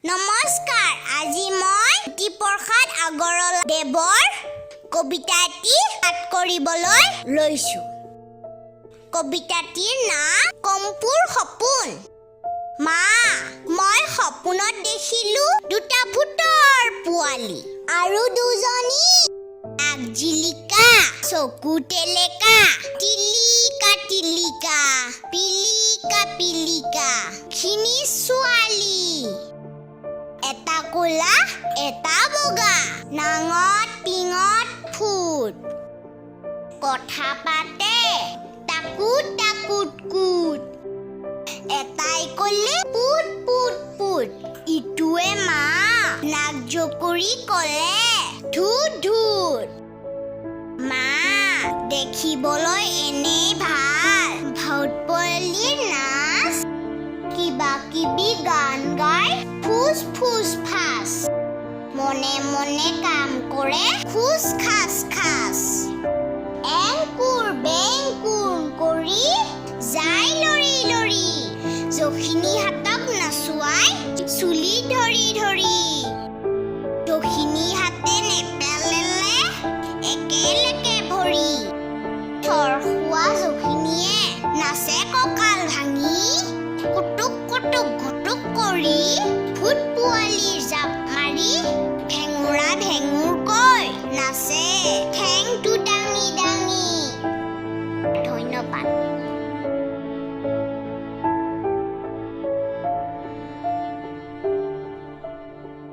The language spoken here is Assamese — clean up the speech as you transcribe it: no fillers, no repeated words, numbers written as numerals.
নমস্কাৰ আজি মই জ্যোতিপ্ৰসাদ আগৰৱালাদেৱৰ কবিতাটি পাঠ কৰিবলৈ লৈছো। কবিতাটিৰ নাম কম্পুৰ সপোন। মা, মই সপোনত দেখিলো দুটা ভূতৰ পোৱালি আৰু দুজনী আগজিলিকা চকু টেলেকা টিলিকা টিলিকা পিলিকা পিলিকা খিনি ছোৱালী। এটা কোলা এটা বগা নাঙত পিঙত ফুট কথা পাতে টাকুট টাকুট কুট। এটাই কলে পুট পুট পুট ইটোৱে মা নাক জকুৰি কলে ধুত ধুত। মা, দেখিবলৈ এনেই ভাল ভূত পোৱালিৰ নাচ কিবা কিবি গান গাই ফুচ ফুচ ফাচ মনে মনে কাম কৰে খুচ খাচ খাচ। এংকুৰ বেংকুৰ কৰি যায় লৰি লৰি জখিনী হাতক নাচুৱাই চুলি ধৰি ধৰি। জখিনী হাতে নেপেলালে একেলগে ভৰি থৰখুৱা জখিনীয়ে নাচে কঁকাল ভাঙি কুটুক কুটুক ঘুটুক কৰি ভূত পোৱালিৰ জাপ মাৰি ভেঙুৰা ভেঙুৰকৈ নাচে।